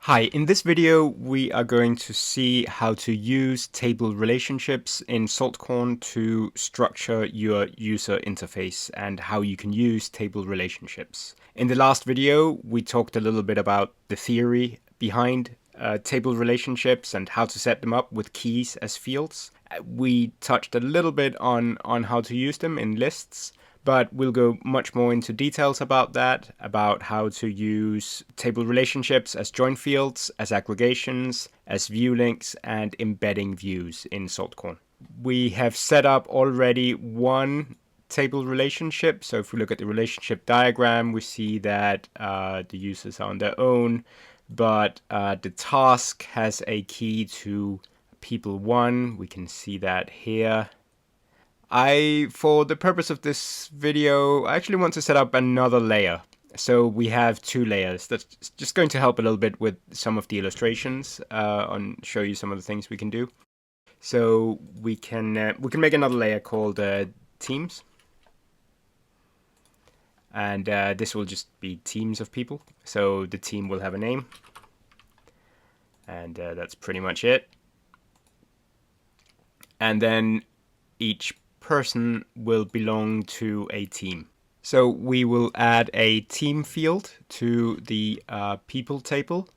Hi, in this video we are going to see how to use table relationships in Saltcorn to structure your user interface and how you can use table relationships. In the last video we talked a little bit about the theory behind table relationships and how to set them up with keys as fields. We touched a little bit on how to use them in lists, but we'll go much more into details about that, about how to use table relationships as join fields, as aggregations, as view links, and embedding views in Saltcorn. We have set up already one table relationship. So if we look at the relationship diagram, we see that the users are on their own, but the task has a key to people one. We can see that here. For the purpose of this video, I actually want to set up another layer. So we have two layers. That's just going to help a little bit with some of the illustrations and show you some of the things we can do. So we can make another layer called teams, and this will just be teams of people. So the team will have a name, and that's pretty much it. And then each person will belong to a team. So we will add a team field to the people table.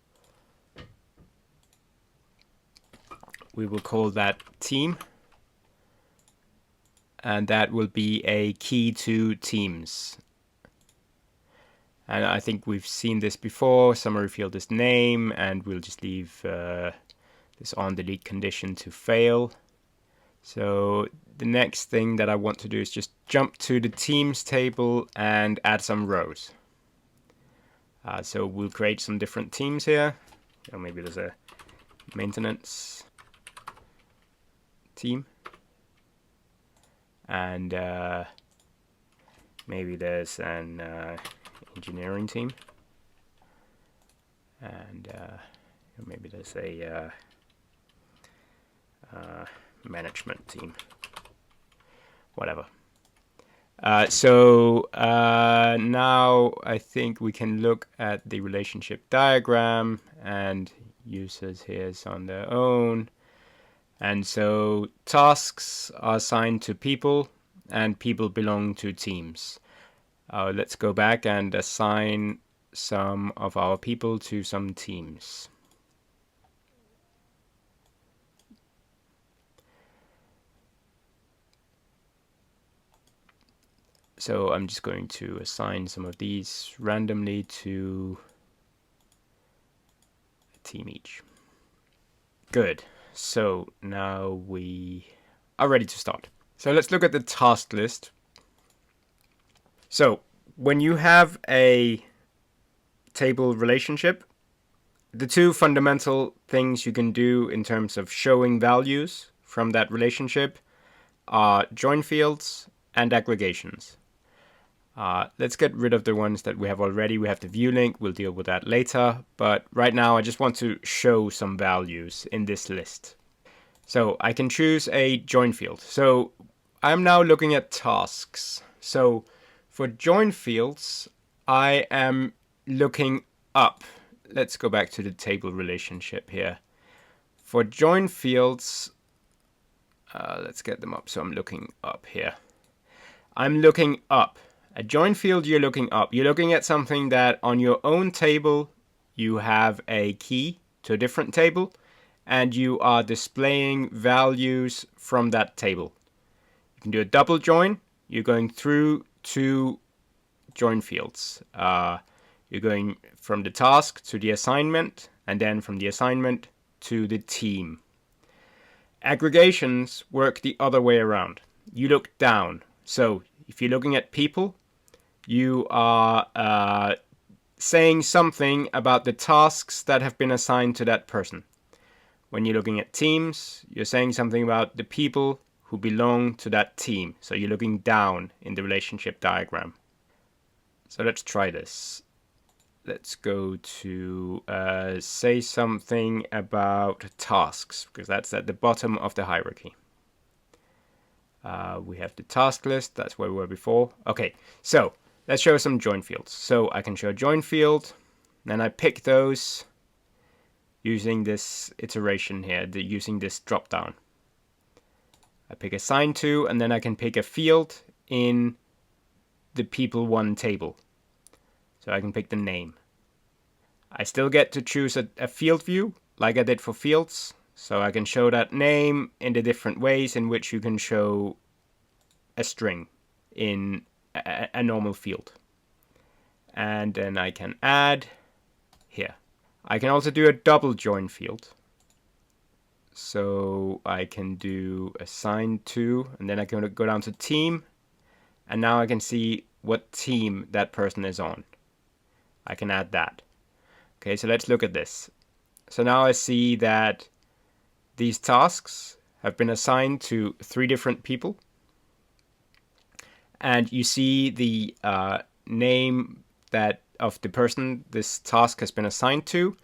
We will call that team, and that will be a key to teams. And I think we've seen this before. Summary field is name, and we'll just leave this on delete condition to fail. So the next thing that I want to do is just jump to the teams table and add some rows. So we'll create some different teams here. Maybe there's a maintenance team, and maybe there's an engineering team, and maybe there's a management team, whatever. So now I think we can look at the relationship diagram, and users here is on their own. And so tasks are assigned to people, and people belong to teams. Let's go back and assign some of our people to some teams. So I'm just going to assign some of these randomly to a team each. Good. So now we are ready to start. So let's look at the task list. So when you have a table relationship, the two fundamental things you can do in terms of showing values from that relationship are join fields and aggregations. Let's get rid of the ones that we have already. We have the view link. We'll deal with that later. But right now, I just want to show some values in this list. So I can choose a join field. So I'm now looking at tasks. So for join fields, I am looking up. Let's go back to the table relationship here. For join fields, let's get them up. So I'm looking up here. I'm looking up. A join field, you're looking up. You're looking at something that on your own table, you have a key to a different table, and you are displaying values from that table. You can do a double join. You're going through two join fields. You're going from the task to the assignment, and then from the assignment to the team. Aggregations work the other way around. You look down. So if you're looking at people, you are saying something about the tasks that have been assigned to that person. When you're looking at teams, you're saying something about the people who belong to that team. So you're looking down in the relationship diagram. So let's try this. Let's go to say something about tasks, because that's at the bottom of the hierarchy. We have the task list. That's where we were before. Okay, so let's show some join fields. So I can show a join field, then I pick those, using this iteration here, using this drop down. I pick assigned to, and then I can pick a field in the people1 table. So I can pick the name. I still get to choose a field view like I did for fields. So I can show that name in the different ways in which you can show a string in a normal field. And then I can add here. I can also do a double join field. So I can do assigned to, and then I can go down to team, and now I can see what team that person is on. I can add that. Okay, so let's look at this. So now I see that these tasks have been assigned to 3 different people. And you see the name of the person this task has been assigned to.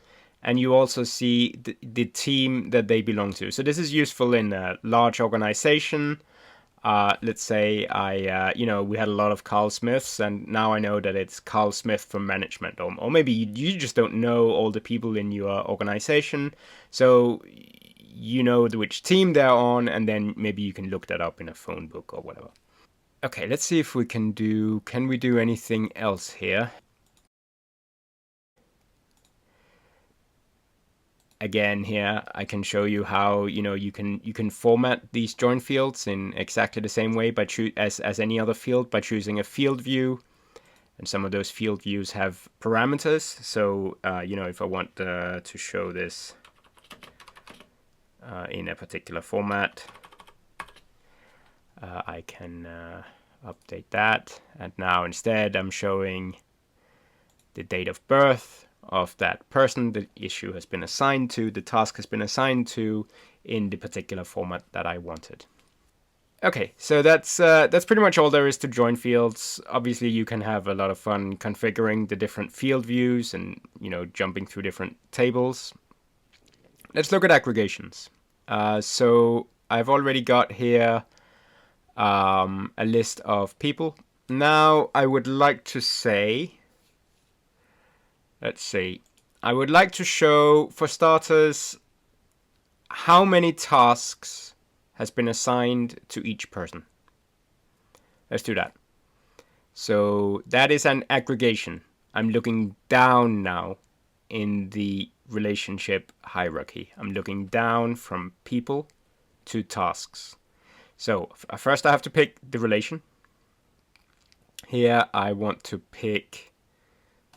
And you also see the team that they belong to. So this is useful in a large organization. Let's say we had a lot of Carl Smiths, and now I know that it's Carl Smith from management. Or maybe you just don't know all the people in your organization. So you know which team they're on, and then maybe you can look that up in a phone book or whatever. Okay, let's see if we can we do anything else here? Again, here I can show you how you can format these join fields in exactly the same way as any other field by choosing a field view, and some of those field views have parameters. So if I want to show this in a particular format, I can update that, and now instead I'm showing the date of birth of that person the issue has been assigned to, the task has been assigned to, in the particular format that I wanted. Okay, so that's pretty much all there is to join fields. Obviously, you can have a lot of fun configuring the different field views and jumping through different tables. Let's look at aggregations. So I've already got here a list of people. Now I would like to say, let's see, I would like to show, for starters, how many tasks has been assigned to each person. Let's do that. So that is an aggregation. I'm looking down now in the relationship hierarchy. I'm looking down from people to tasks. So first I have to pick the relation. Here I want to pick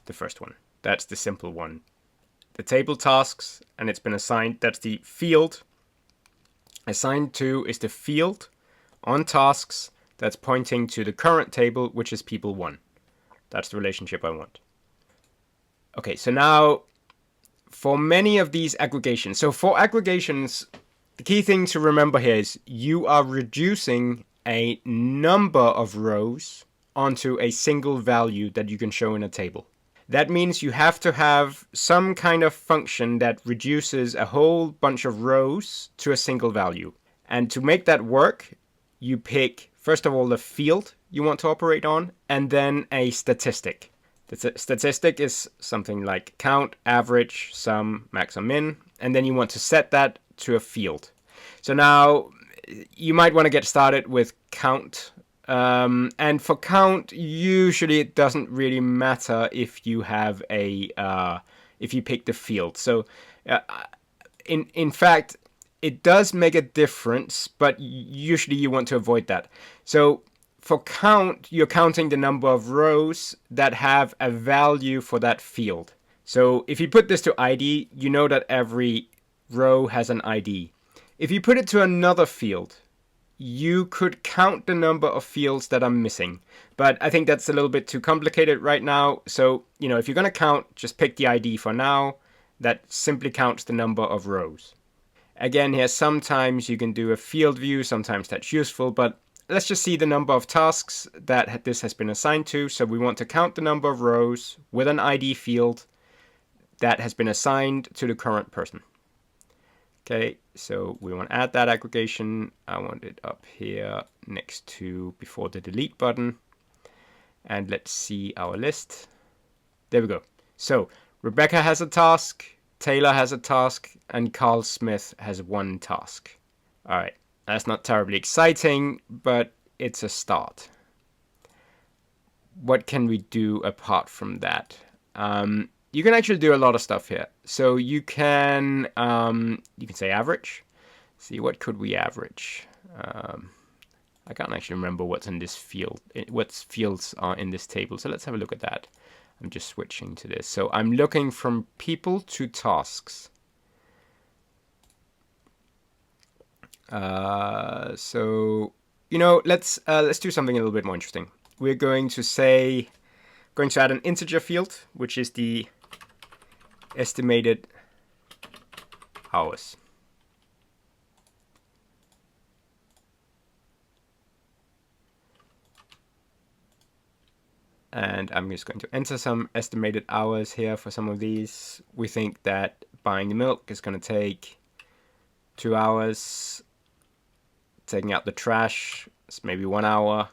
the first one. That's the simple one. The table tasks, and it's been assigned. That's the field. Assigned to is the field on tasks that's pointing to the current table, which is people 1. That's the relationship I want. Okay, so now for many of these aggregations. So for aggregations, the key thing to remember here is you are reducing a number of rows onto a single value that you can show in a table. That means you have to have some kind of function that reduces a whole bunch of rows to a single value. And to make that work, you pick, first of all, the field you want to operate on, and then a statistic. The statistic is something like count, average, sum, max, or min, and then you want to set that to a field. So now you might want to get started with count. And for count, usually it doesn't really matter if you have if you pick the field. So in fact, it does make a difference, but usually you want to avoid that. So for count, you're counting the number of rows that have a value for that field. So if you put this to ID, you know that every row has an ID. If you put it to another field, you could count the number of fields that are missing. But I think that's a little bit too complicated right now. So, if you're going to count, just pick the ID for now. That simply counts the number of rows. Again, here, sometimes you can do a field view. Sometimes that's useful. But let's just see the number of tasks that this has been assigned to. So we want to count the number of rows with an ID field that has been assigned to the current person. Okay, so we want to add that aggregation. I want it up here next to before the delete button. And let's see our list. There we go. So Rebecca has a task. Taylor has a task, and Carl Smith has 1 task. All right, that's not terribly exciting, but it's a start. What can we do apart from that? You can actually do a lot of stuff here. So you can say average. See, what could we average? I can't actually remember what's in this field, what fields are in this table. So let's have a look at that. I'm just switching to this. So I'm looking from people to tasks. So let's do something a little bit more interesting. We're going to add an integer field, which is the estimated hours. And I'm just going to enter some estimated hours here for some of these. We think that buying the milk is going to take 2 hours. Taking out the trash is maybe 1 hour.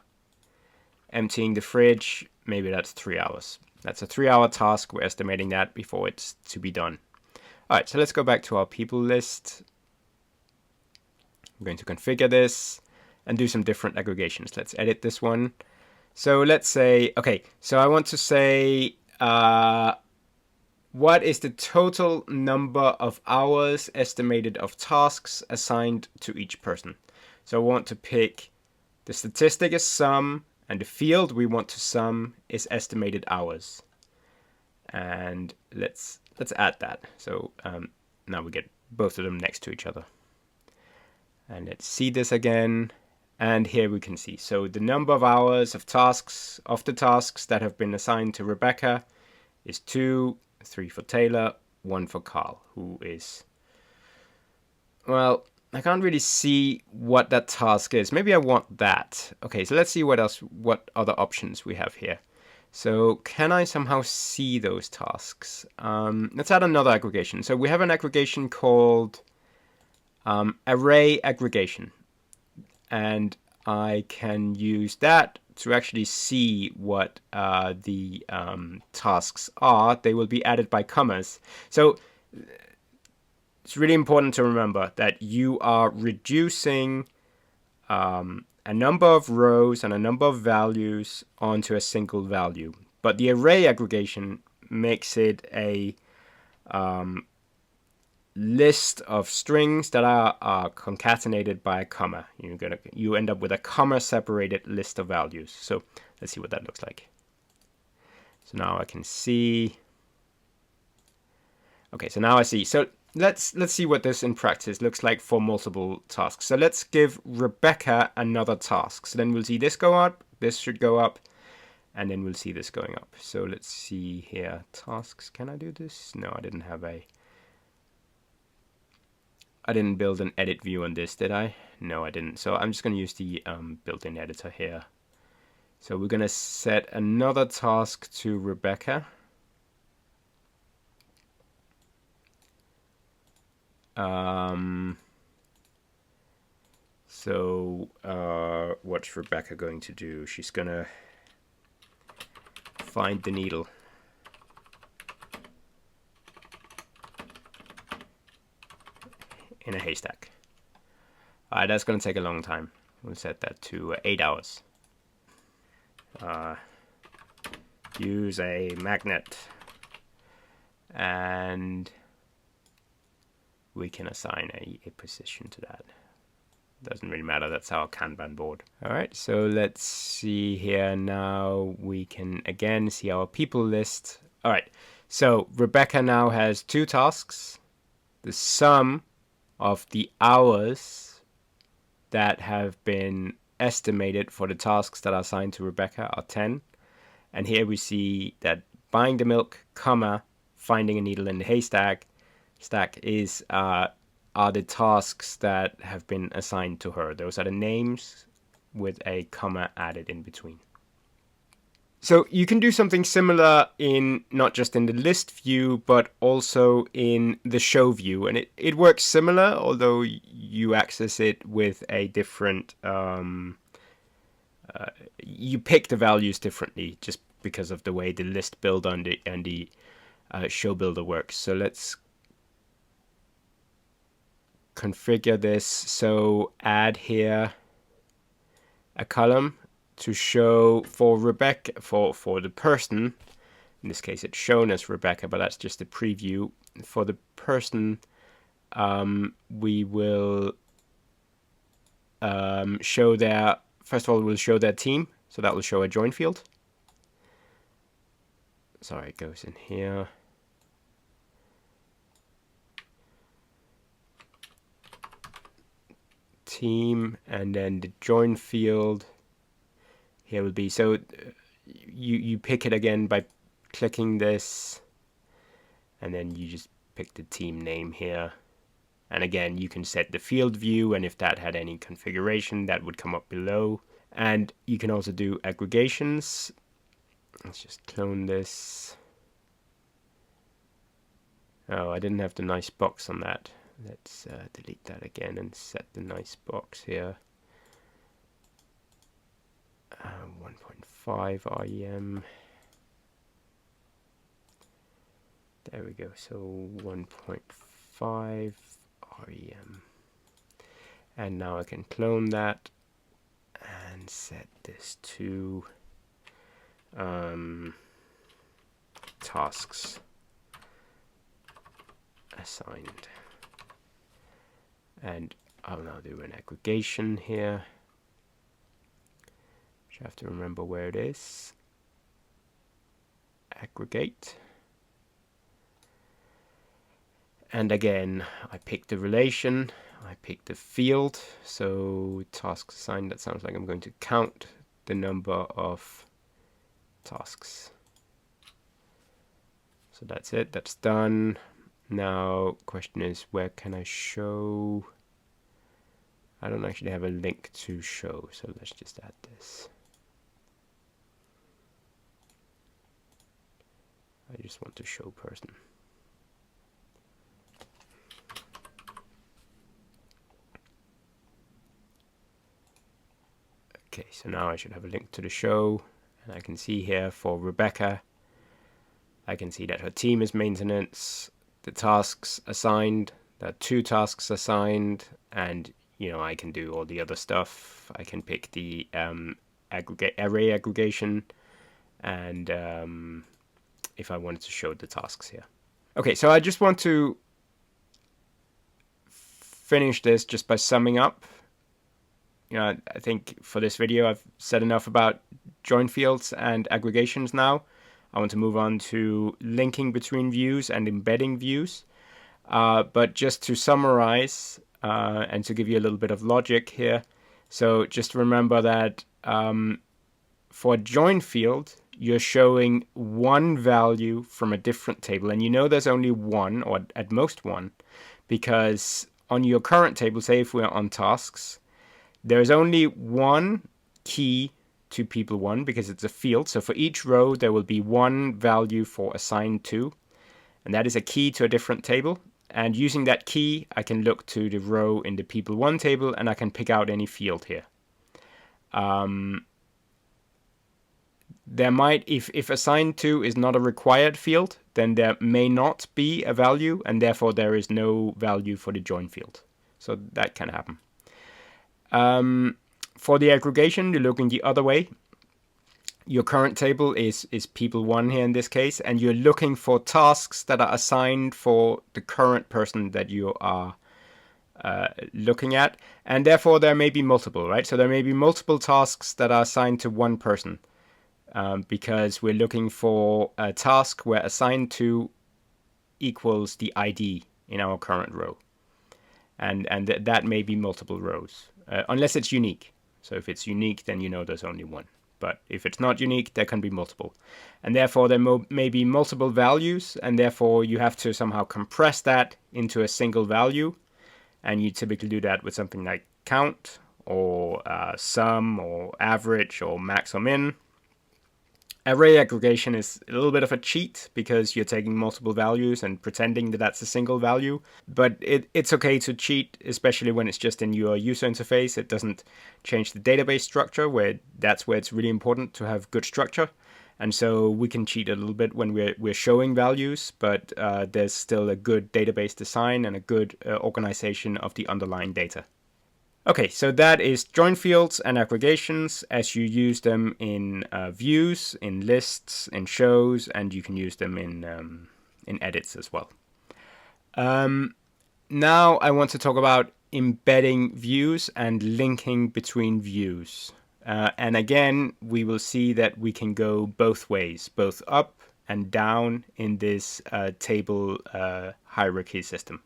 Emptying the fridge, maybe that's 3 hours. That's a 3-hour task. We're estimating that before it's to be done. All right, so let's go back to our people list. I'm going to configure this and do some different aggregations. Let's edit this one. So let's say, okay, so I want to say what is the total number of hours estimated of tasks assigned to each person. So I want to pick the statistic is sum, and the field we want to sum is estimated hours. And let's add that. So now we get both of them next to each other. And let's see this again. And here we can see, so the number of hours of the tasks that have been assigned to Rebecca is 2, 3 for Taylor, 1 for Carl, who is, well, I can't really see what that task is. Maybe I want that. Okay, so let's see what other options we have here. So can I somehow see those tasks? Let's add another aggregation. So we have an aggregation called array aggregation. And I can use that to actually see what the tasks are. They will be added by commas. So it's really important to remember that you are reducing a number of rows and a number of values onto a single value. But the array aggregation makes it a list of strings that are concatenated by a comma. You end up with a comma separated list of values. So let's see what that looks like. So now I can see. Okay, so now I see. So let's see what this in practice looks like for multiple tasks. So let's give Rebecca another task. So then we'll see this go up, this should go up, and then we'll see this going up. So let's see here. Tasks, can I do this? No, I didn't build an edit view on this, did I? No, I didn't. So I'm just going to use the built-in editor here. So we're going to set another task to Rebecca. What's Rebecca going to do? She's going to find the needle. In a haystack. That's going to take a long time. We'll set that to 8 hours. Use a magnet. And we can assign a position to that. Doesn't really matter, that's our Kanban board. Alright, so let's see here now. We can again see our people list. Alright, so Rebecca now has 2 tasks. The sum of the hours that have been estimated for the tasks that are assigned to Rebecca are 10. And here we see that buying the milk, comma, finding a needle in the haystack is are the tasks that have been assigned to her. Those are the names with a comma added in between. So you can do something similar in not just in the list view, but also in the show view. And it works similar, although you access it with a different, you pick the values differently just because of the way the list builder and the show builder works. So let's configure this. So add here a column to show for Rebecca, for the person. In this case, it's shown as Rebecca, but that's just a preview. For the person, we will show their, first of all, we'll show their team. So that will show a join field. Sorry, it goes in here. Team, and then the join field here will be, so you pick it again by clicking this, and then you just pick the team name here. And again, you can set the field view, and if that had any configuration, that would come up below. And you can also do aggregations. Let's just clone this. Oh, I didn't have the nice box on that. Let's delete that again and set the nice box here. 1.5 REM. There we go. So 1.5 REM. And now I can clone that and set this to tasks assigned. And I'll now do an aggregation here. I have to remember where it is. Aggregate. And again, I pick the relation, I pick the field. So tasks assigned, that sounds like I'm going to count the number of tasks. So that's it, that's done. Now, question is, where can I show? I don't actually have a link to show, so let's just add this. I just want to show person. Okay, so now I should have a link to the show, and I can see here for Rebecca, I can see that her team is maintenance, the tasks assigned, there are 2 tasks assigned, and I can do all the other stuff. I can pick the array aggregation, and if I wanted to show the tasks here. Okay, so I just want to finish this just by summing up. I think for this video I've said enough about join fields and aggregations now. I want to move on to linking between views and embedding views. But just to summarize and to give you a little bit of logic here. So just remember that for a join field, you're showing one value from a different table. And there's only one, or at most one, because on your current table, say if we're on tasks, there's only one key to people 1 because it's a field. So for each row, there will be one value for assigned to, and that is a key to a different table. And using that key, I can look to the row in the people 1 table, and I can pick out any field here. There might, if assigned to is not a required field, then there may not be a value, and therefore there is no value for the join field. So that can happen. For the aggregation, you're looking the other way. Your current table is people 1 here in this case, and you're looking for tasks that are assigned for the current person that you are looking at, and therefore there may be multiple, right? So there may be multiple tasks that are assigned to one person, because we're looking for a task where assigned to equals the ID in our current row, and that may be multiple rows, unless it's unique. So if it's unique, then there's only one. But if it's not unique, there can be multiple. And therefore, there may be multiple values, and therefore you have to somehow compress that into a single value. And you typically do that with something like count, or sum, or average, or max or min. Array aggregation is a little bit of a cheat because you're taking multiple values and pretending that that's a single value. But it's okay to cheat, especially when it's just in your user interface. It doesn't change the database structure, where it's really important to have good structure. And so we can cheat a little bit when we're showing values, but there's still a good database design and a good organization of the underlying data. Okay, so that is join fields and aggregations as you use them in views, in lists, in shows, and you can use them in edits as well. Now I want to talk about embedding views and linking between views. And again, we will see that we can go both ways, both up and down in this table hierarchy system.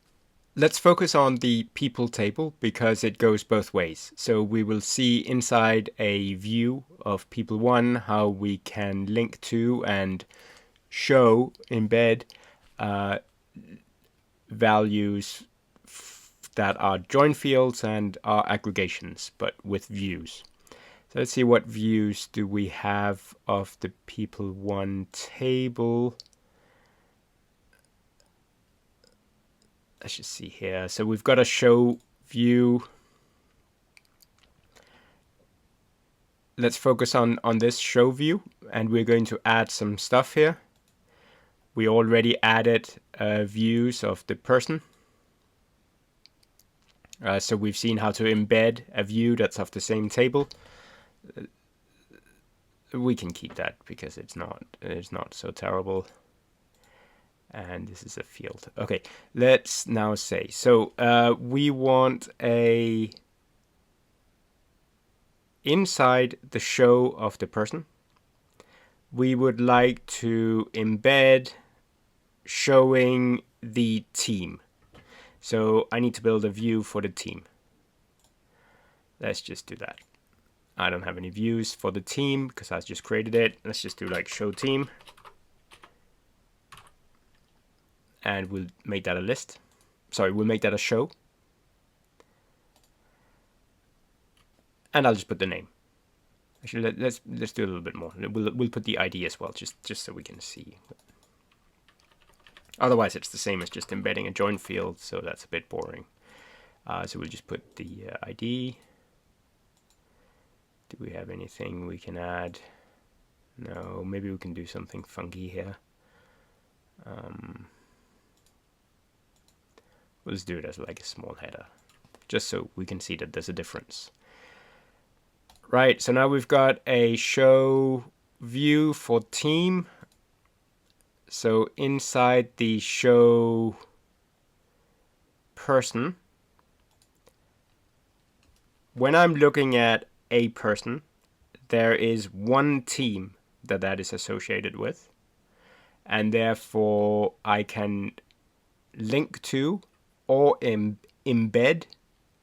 Let's focus on the people table because it goes both ways. So we will see inside a view of people 1 how we can link to and show, embed values that are join fields and are aggregations, but with views. So let's see what views do we have of the people 1 table. Let's just see here. So we've got a show view. Let's focus on this show view, and we're going to add some stuff here. We already added views of the person. So we've seen how to embed a view that's of the same table. We can keep that because it's not so terrible. And this is a field. Okay, let's now say, so we want a inside the show of the person, we would like to embed showing the team. So I need to build a view for the team. Let's just do that. I don't have any views for the team because I just created it. Let's just do like show team. And we'll make that a list. Sorry, we'll make that a show. And I'll just put the name. Actually, let's do a little bit more. We'll put the ID as well, just so we can see. Otherwise, it's the same as just embedding a join field, so that's a bit boring. So we'll just put the ID. Do we have anything we can add? No, maybe we can do something funky here. Let's do it as like a small header, just so we can see that there's a difference. Right, so now we've got a show view for team. So inside the show person, when I'm looking at a person, there is one team that is associated with, and therefore I can link to or embed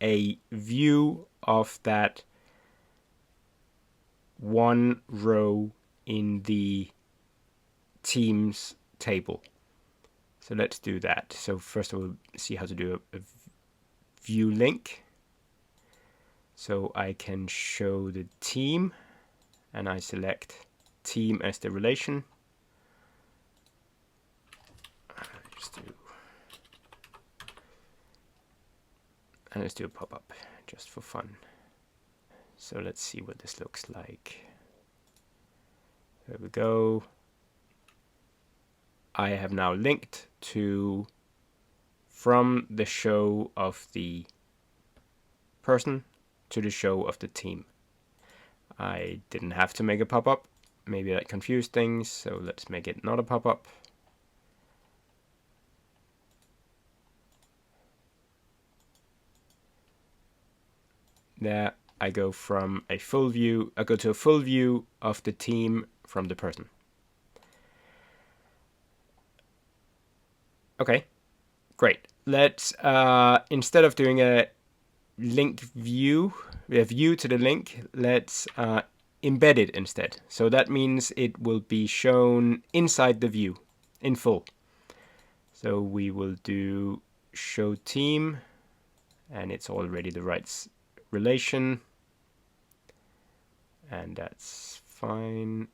a view of that one row in the teams table. So let's do that. So first we'll see how to do a view link. So I can show the team, and I select team as the relation. And let's do a pop-up just for fun. So let's see what this looks like. There we go. I have now linked to from the show of the person to the show of the team. I didn't have to make a pop-up. Maybe that confused things, so let's make it not a pop-up. There I go from a full view, I go to a full view of the team from the person. Okay, great. Let's, instead of doing a link view, we have view to the link, let's embed it instead. So that means it will be shown inside the view in full. So we will do show team, and it's already the right relation, and that's fine.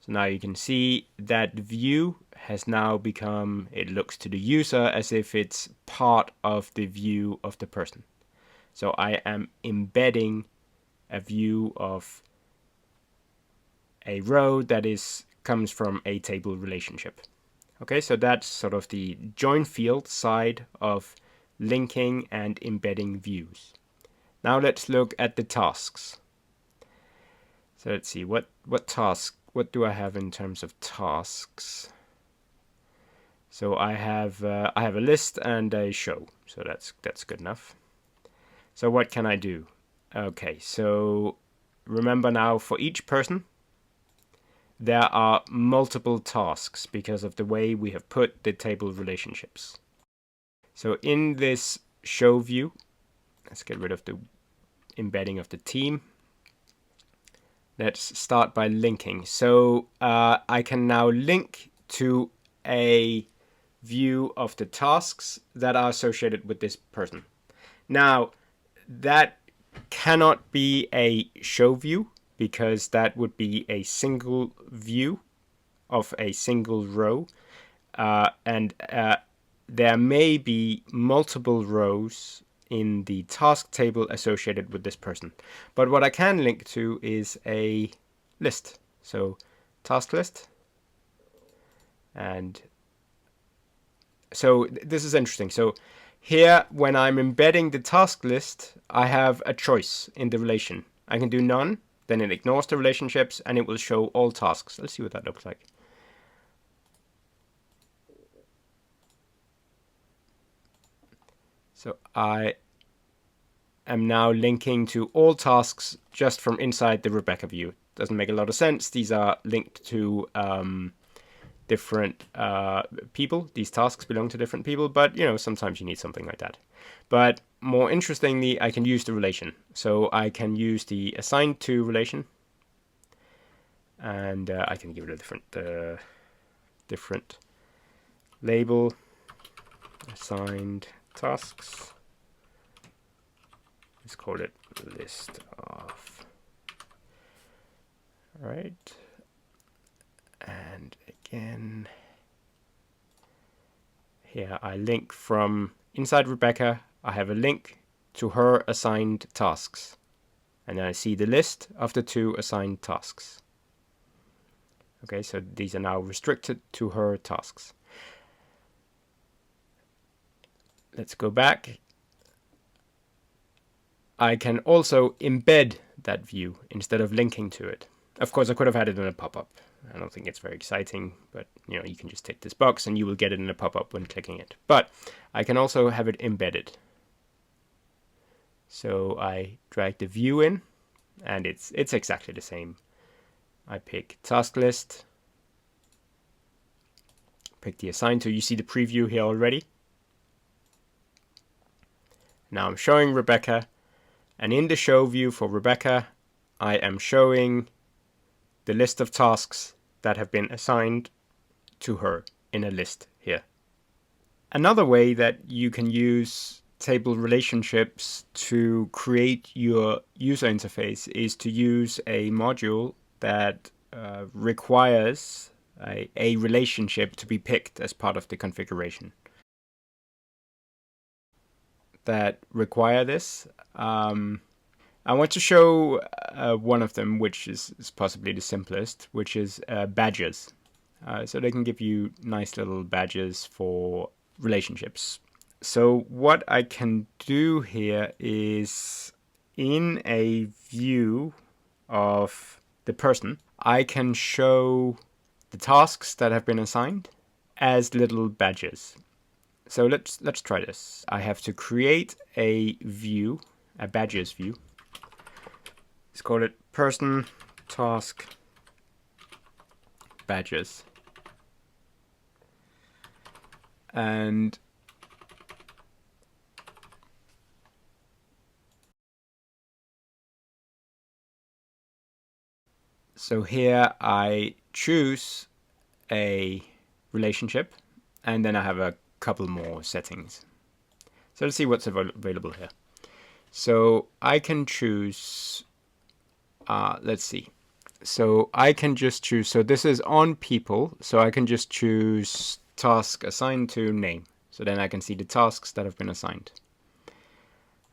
So now you can see that view has now become, it looks to the user as if it's part of the view of the person. So I am embedding a view of a row that comes from a table relationship. Okay, so that's sort of the join field side of linking and embedding views. Now let's look at the tasks. So let's see, what do I have in terms of tasks? So I have a list and a show, so that's good enough. So what can I do? Okay, so remember now, for each person there are multiple tasks because of the way we have put the table relationships. So in this show view, let's get rid of the embedding of the team. Let's start by linking. So I can now link to a view of the tasks that are associated with this person. Now, that cannot be a show view because that would be a single view of a single row. And there may be multiple rows in the task table associated with this person. But what I can link to is a list. So task list. And so this is interesting. So here, when I'm embedding the task list, I have a choice in the relation. I can do none, then it ignores the relationships, and it will show all tasks. Let's see what that looks like. So I am now linking to all tasks just from inside the Rebecca view. Doesn't make a lot of sense. These are linked to different people. These tasks belong to different people, but sometimes you need something like that. But more interestingly, I can use the relation. So I can use the assigned to relation, and I can give it a different label. Assigned tasks. Let's call it list of. All right. And again, here I link from inside Rebecca. I have a link to her assigned tasks. And then I see the list of the 2 assigned tasks. Okay, so these are now restricted to her tasks. Let's go back. I can also embed that view instead of linking to it. Of course, I could have had it in a pop-up. I don't think it's very exciting, but you can just tick this box and you will get it in a pop-up when clicking it. But I can also have it embedded. So I drag the view in, and it's exactly the same. I pick task list, pick the assigned to. You see the preview here already. Now I'm showing Rebecca, and in the show view for Rebecca, I am showing the list of tasks that have been assigned to her in a list here. Another way that you can use table relationships to create your user interface is to use a module that requires a relationship to be picked as part of the configuration. That require this. I want to show one of them, which is possibly the simplest, which is badges. So they can give you nice little badges for relationships. So what I can do here is, in a view of the person, I can show the tasks that have been assigned as little badges. So let's try this. I have to create a view, a badges view. Let's call it person task badges. And so here I choose a relationship, and then I have a couple more settings. So let's see what's available here. So I can choose, let's see. So I can just choose, so this is on people, so I can just choose task assigned to name. So then I can see the tasks that have been assigned.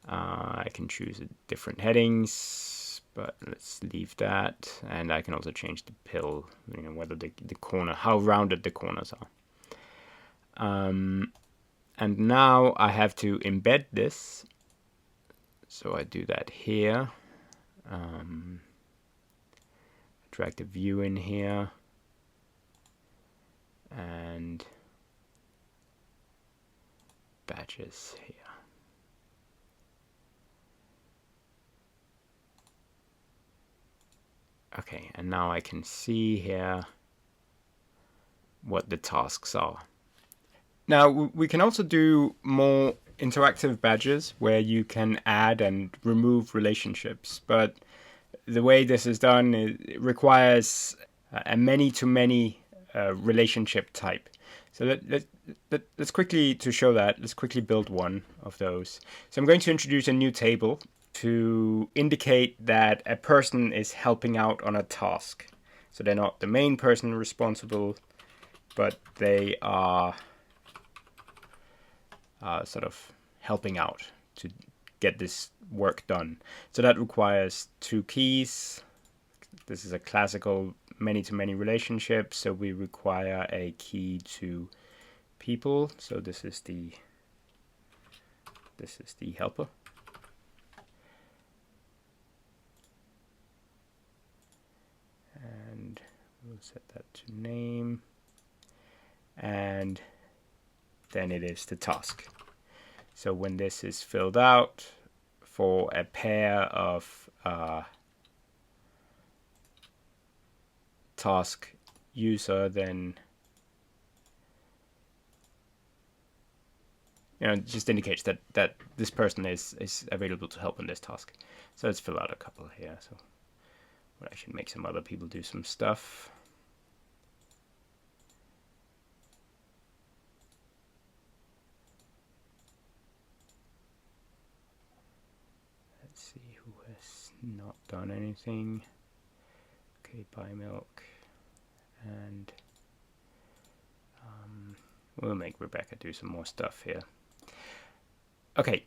I can choose different headings, but let's leave that. And I can also change the pill, whether the corner, how rounded the corners are. And now I have to embed this. So I do that here. Drag the view in here. And badges here. Okay, and now I can see here what the tasks are. Now we can also do more interactive badges where you can add and remove relationships, but the way this is done, it requires a many-to-many relationship type. So let's quickly, to show that, let's quickly build one of those. So I'm going to introduce a new table to indicate that a person is helping out on a task. So they're not the main person responsible, but they are sort of helping out to get this work done. So that requires two keys. This is a classical many-to-many relationship, so we require a key to people. So this is the helper. And we'll set that to name. And then it is the task. So when this is filled out for a pair of task user, then it just indicates that this person is available to help on this task. So let's fill out a couple here. So I should make some other people do some stuff. Let's see who has not done anything. Okay, buy milk, and we'll make Rebecca do some more stuff here. Okay,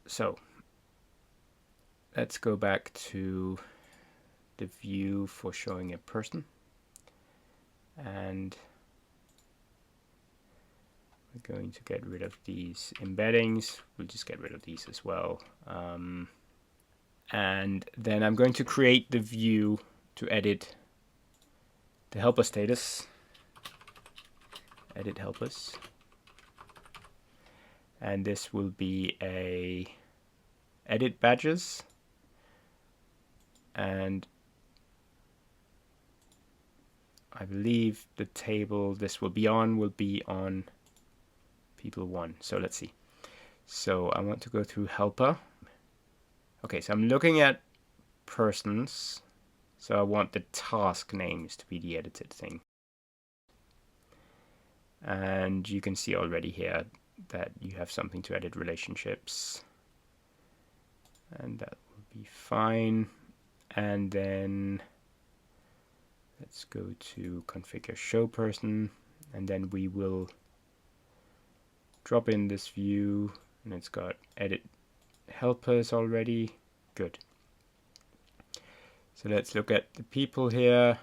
so let's go back to the view for showing a person, and we're going to get rid of these embeddings. We'll just get rid of these as well. And then I'm going to create the view to edit the helper status. Edit helpers. And this will be a edit badges. And I believe the table this will be on people 1. So let's see. So I want to go through helper. Okay, so I'm looking at persons. So I want the task names to be the edited thing. And you can see already here that you have something to edit relationships. And that will be fine. And then let's go to configure show person. And then we will drop in this view. And it's got edit helpers already. Good. So let's look at the people here.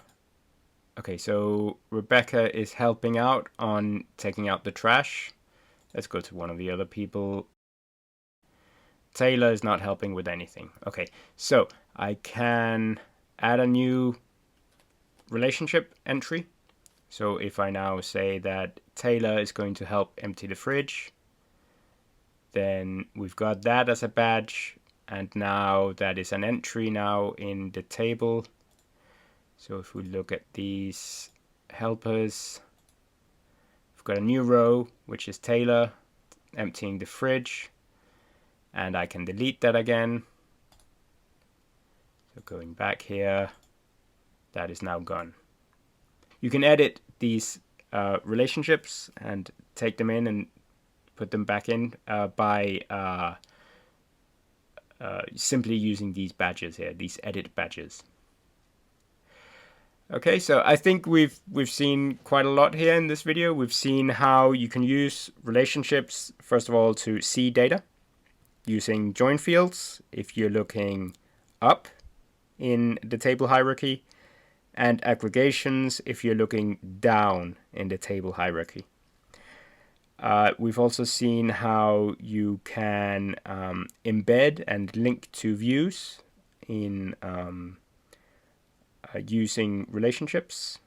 Okay, so Rebecca is helping out on taking out the trash. Let's go to one of the other people. Taylor is not helping with anything. Okay, so I can add a new relationship entry. So if I now say that Taylor is going to help empty the fridge, then we've got that as a badge, and now that is an entry now in the table. So if we look at these helpers, we've got a new row, which is Taylor emptying the fridge, and I can delete that again. So going back here, that is now gone. You can edit these relationships and take them in and put them back in by simply using these badges here, these edit badges. Okay, so I think we've seen quite a lot here in this video. We've seen how you can use relationships, first of all, to see data, using join fields if you're looking up in the table hierarchy, and aggregations if you're looking down in the table hierarchy. We've also seen how you can embed and link to views in using relationships,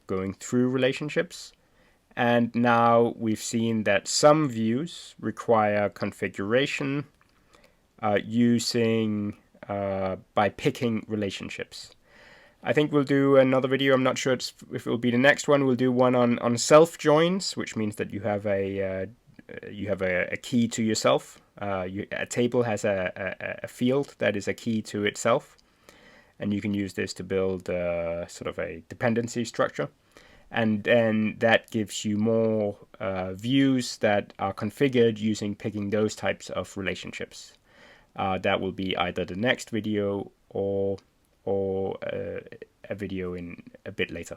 going through relationships. And now we've seen that some views require configuration using by picking relationships. I think we'll do another video. I'm not sure if it will be the next one. We'll do one on self joins, which means that you have a key to yourself. A table has a field that is a key to itself, and you can use this to build sort of a dependency structure. And then that gives you more views that are configured using picking those types of relationships. That will be either the next video or a video in a bit later.